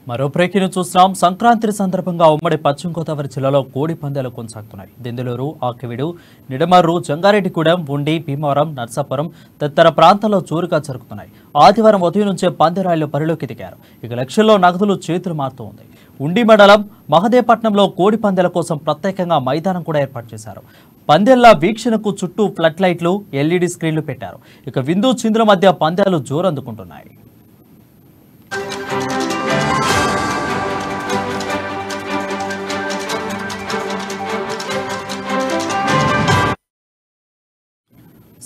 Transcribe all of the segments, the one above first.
మరో బ్రేకింగ్ చూస్తున్నాం. సంక్రాంతి సందర్భంగా ఉమ్మడి పశ్చిమ గోదావరి జిల్లాలో కోడి పందాలు కొనసాగుతున్నాయి. దెందులూరు, ఆకివీడు, నిడమర్రు, జంగారెడ్డిగూడెం, ఉండి, భీమవరం, నర్సాపురం తదితర ప్రాంతాల్లో జోరుగా జరుగుతున్నాయి. ఆదివారం ఉదయం నుంచే పందిరాళ్లు బరిలోకి దిగారు. ఇక లక్షల్లో నగదులు చేతులు మారుతూ ఉంది. ఉండి మండలం మహదేపట్నంలో కోడి పందాల కోసం ప్రత్యేకంగా మైదానం కూడా ఏర్పాటు చేశారు. పందేళ్ల వీక్షణకు చుట్టూ ఫ్లడ్ లైట్లు, ఎల్ఈడి స్క్రీన్లు పెట్టారు. ఇక విందు చిందుల మధ్య పందాలు జోరందుకుంటున్నాయి.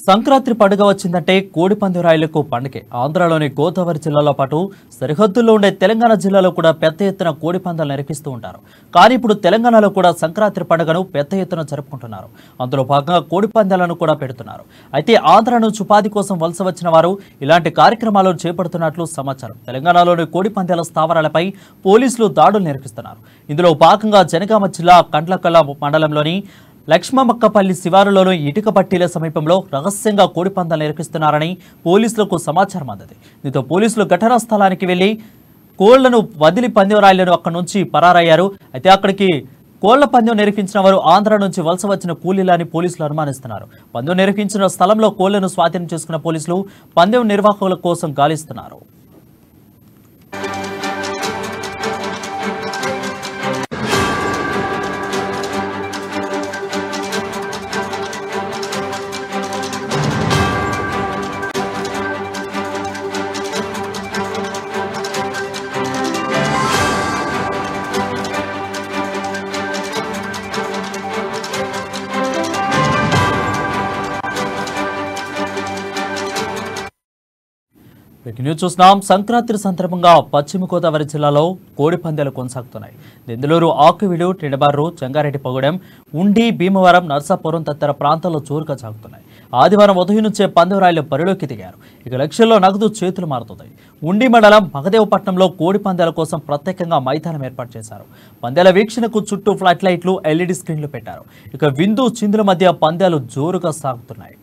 సంక్రాంతి పండుగ వచ్చిందంటే కోడి పందిరాయిలకు పండుగే. ఆంధ్రాలోని గోదావరి జిల్లాలో పాటు సరిహద్దుల్లో ఉండే తెలంగాణ జిల్లాలో కూడా పెద్ద ఎత్తున కోడి పందాలు నిర్వహిస్తూ ఉంటారు. కానీ ఇప్పుడు తెలంగాణలో కూడా సంక్రాంతి పండుగను పెద్ద ఎత్తున జరుపుకుంటున్నారు. అందులో భాగంగా కోడి పందాలను కూడా పెడుతున్నారు. అయితే ఆంధ్ర నుంచి ఉపాధి కోసం వలస వచ్చిన వారు ఇలాంటి కార్యక్రమాలను చేపడుతున్నట్లు సమాచారం. తెలంగాణలోని కోడి పందాల స్థావరాలపై పోలీసులు దాడులు నిర్వహిస్తున్నారు. ఇందులో భాగంగా జనగామ జిల్లా కండ్లకల్ల మండలంలోని లక్ష్మమ్మక్కపల్లి శివారులోని ఇటుక పట్టీల సమీపంలో రహస్యంగా కోడి పందాలు నిర్వహిస్తున్నారని పోలీసులకు సమాచారం అందింది. దీంతో పోలీసులు ఘటనా స్థలానికి వెళ్లి కోళ్లను వదిలి పందెంరాయిలను అక్కడి నుంచి పరారయ్యారు. అయితే అక్కడికి కోళ్ల పందెం నిర్వహించిన వారు ఆంధ్ర నుంచి వలస వచ్చిన కూలీలని పోలీసులు అనుమానిస్తున్నారు. పందెం నిర్వహించిన స్థలంలో కోళ్లను స్వాధీనం చేసుకున్న పోలీసులు పందెం నిర్వాహకుల కోసం గాలిస్తున్నారు. న్యూస్ చూస్తున్నాం. సంక్రాంతి సందర్భంగా పశ్చిమ గోదావరి జిల్లాలో కోడి పందాలు కొనసాగుతున్నాయి. దెందులూరు, ఆకివీడు, నిడమర్రు, జంగారెడ్డిగూడెం, ఉండి, భీమవరం, నర్సాపురం తదితర ప్రాంతాల్లో జోరుగా సాగుతున్నాయి. ఆదివారం ఉదయం నుంచే పందెంరాయిలు బరిలోకి దిగారు. ఇక లక్షల్లో నగదు చేతులు మారుతుంది. ఉండి మండలం మహదేవపట్నంలో కోడి పందాల కోసం ప్రత్యేకంగా మైదానం ఏర్పాటు చేశారు. పందాల వీక్షణకు చుట్టూ ఫ్లడ్ లైట్లు, ఎల్ఈడి స్క్రీన్లు పెట్టారు. ఇక విందు చిందుల మధ్య పందాలు జోరుగా సాగుతున్నాయి.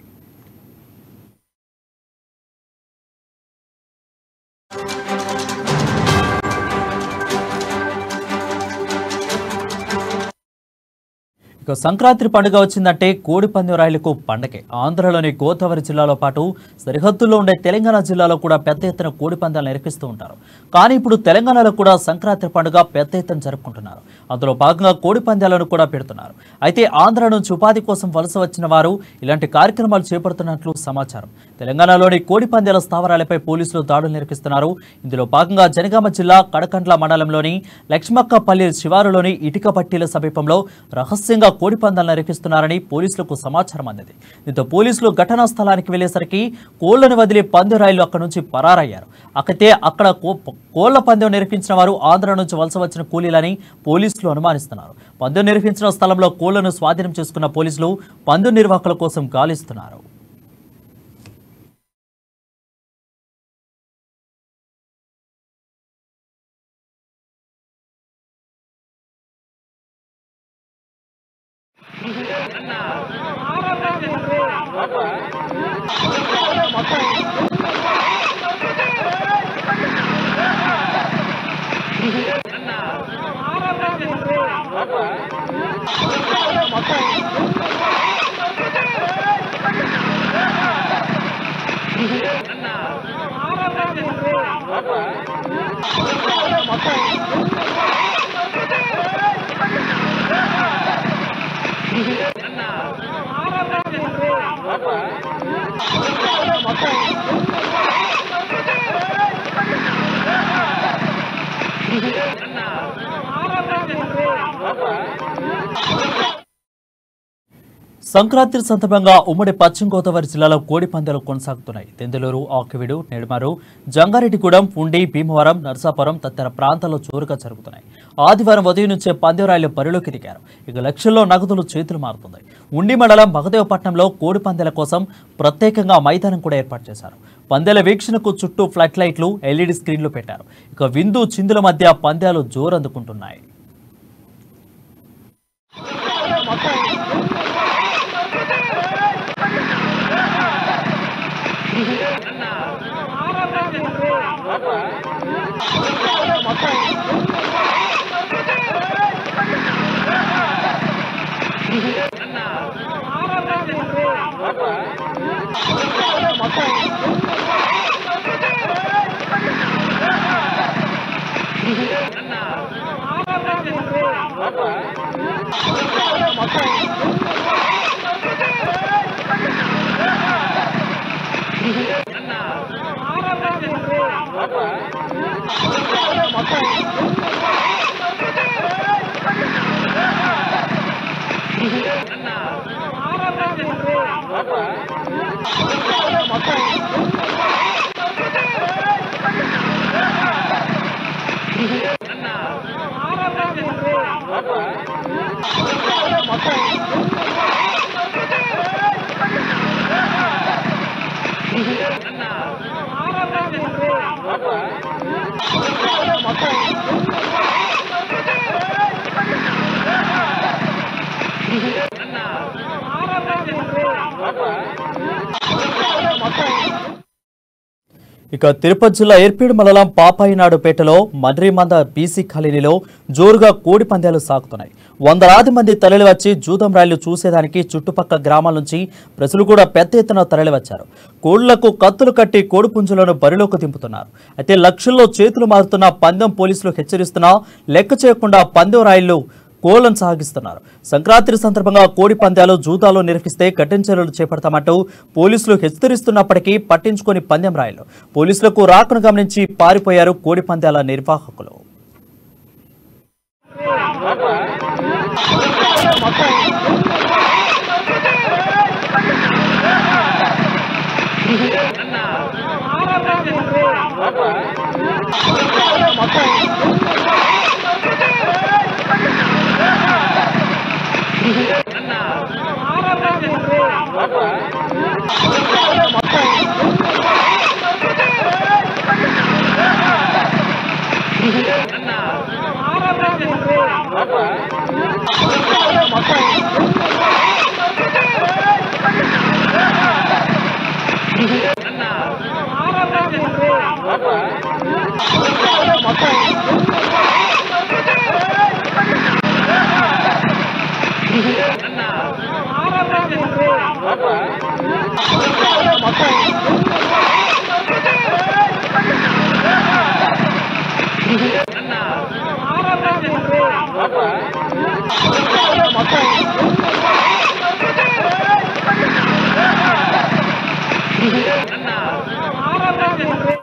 ఇక సంక్రాంతి పండుగ వచ్చిందంటే కోడి పందెంరాయిలకు పండగే. ఆంధ్రలోని గోదావరి జిల్లాలో పాటు సరిహద్దుల్లో ఉండే తెలంగాణ జిల్లాలో కూడా పెద్ద ఎత్తున కోడి పందాలు నిర్వహిస్తూ ఉంటారు. కానీ ఇప్పుడు తెలంగాణలో కూడా సంక్రాంతి పండుగ పెద్ద ఎత్తున జరుపుకుంటున్నారు. అందులో భాగంగా కోడి పందాలను కూడా పెడుతున్నారు. అయితే ఆంధ్ర నుంచి ఉపాధి కోసం వలస వచ్చిన వారు ఇలాంటి కార్యక్రమాలు చేపడుతున్నట్లు సమాచారం. తెలంగాణలోని కోడి పందాల స్థావరాలపై పోలీసులు దాడులు నిర్వహిస్తున్నారు. ఇందులో భాగంగా జనగామ జిల్లా కడకండ్ల మండలంలోని లక్ష్మక్కపల్లి శివారులోని ఇటుక పట్టీల సమీపంలో రహస్యంగా కోడి పందాలు నిర్వహిస్తున్నారని పోలీసులకు సమాచారం అందింది. దీంతో పోలీసులు ఘటనా స్థలానికి వెళ్లేసరికి కోళ్లను వదిలి పందెంరాయిలు అక్కడి నుంచి పరారయ్యారు. అయితే అక్కడ కోళ్ల పందెం నిర్వహించిన వారు ఆంధ్ర నుంచి వలస వచ్చిన కూలీలని పోలీసులు అనుమానిస్తున్నారు. పందెం నిర్వహించిన స్థలంలో కోళ్లను స్వాధీనం చేసుకున్న పోలీసులు పందెం నిర్వాహకుల కోసం గాలిస్తున్నారు. సంక్రాంతి సందర్భంగా ఉమ్మడి పశ్చిమ గోదావరి జిల్లాలో కోడి పందాలు కొనసాగుతున్నాయి. దెందులూరు, ఆకివీడు, నిడమర్రు, జంగారెడ్డిగూడెం, ఉండి, భీమవరం, నర్సాపురం తదితర ప్రాంతాల్లో జోరుగా జరుగుతున్నాయి. ఆదివారం ఉదయం నుంచే పందెంరాయిలు బరిలోకి దిగారు. ఇక లక్షల్లో నగదులు చేతులు మారుతుంది. ఉండి మండలం మహదేవపట్నంలో కోడి పందాల కోసం ప్రత్యేకంగా మైదానం కూడా ఏర్పాటు చేశారు. పందాల వీక్షణకు చుట్టూ ఫ్లడ్ లైట్లు, ఎల్ఈడి స్క్రీన్లు పెట్టారు. ఇక విందు చిందుల మధ్య పందాలు జోరందుకుంటున్నాయి. ఇక తిరుపతి జిల్లా ఏర్పేడు మండలం పాపాయినాడుపేటలో మర్రిమంద బీసీ కాలనీలో జోరుగా కోడి పందాలు సాగుతున్నాయి. వందలాది మంది తరలివచ్చి జూదం రైళ్లు చూసేదానికి చుట్టుపక్కల గ్రామాల నుంచి ప్రజలు కూడా పెద్ద ఎత్తున తరలివచ్చారు. కోళ్లకు కత్తులు కట్టి కోడి పుంజులను బరిలోకి దింపుతున్నారు. అయితే లక్షల్లో చేతులు మారుతున్న పందెం పోలీసులు హెచ్చరిస్తున్నా లెక్క చేయకుండా పందెం రైళ్లు కోళ్లను సాగిస్తున్నారు. సంక్రాంతి సందర్భంగా కోడి పందాలు జూదాలు నిర్వహిస్తే కఠిన చర్యలు చేపడతామంటూ పోలీసులు హెచ్చరిస్తున్నప్పటికీ పట్టించుకొని పందెం రాయలు పోలీసులకు రాకను గమనించి పారిపోయారు కోడి పందాల నిర్వాహకులు.